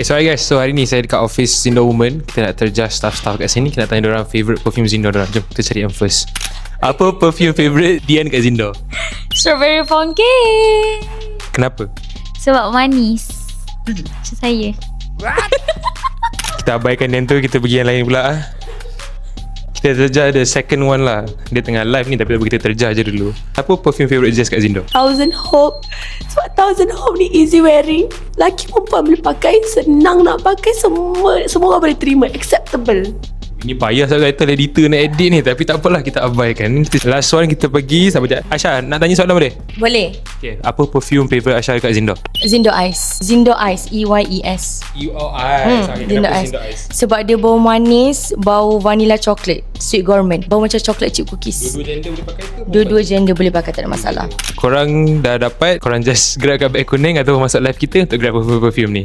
Okay, sorry guys. So hari ni saya dekat office Zindo Woman. Kita nak terjudge staff-staff kat sini. Kita nak tanya diorang favourite perfume Zindo diorang. Jom kita cari yang first. Apa perfume favourite Dian kat Zindo? Strawberry Funky. Kenapa? Sebab manis. Macam saya. Kita abaikan yang tu, kita pergi yang lain pula ah. Kita terjudge the second one lah. Dia tengah live ni tapi kita terjudge je dulu. Apa perfume favourite Jess kat Zindo? Thousand Hope. Sebab Thousand Hope ni easy wearing. Laki perempuan boleh pakai, senang nak pakai, semua orang boleh terima, acceptable. Ini payah sangat title editor nak edit ni. Tapi tak apalah, kita abaikan. Last one kita pergi. Sabar sekejap. Aisyah, nak tanya soalan boleh? Boleh. Okay, apa perfume favourite Aisyah dekat Zindo? Zindo Ice. Zindo Ice. EYES. Zindo Ice. Sebab dia bau manis, bau vanilla chocolate, sweet gourmet, bau macam chocolate chip cookies. Dua gender boleh pakai ke? Dua-dua gender boleh pakai, tak ada masalah. Korang dah dapat, korang just grab kat beg kuning atau masuk live kita untuk grab perfume ni.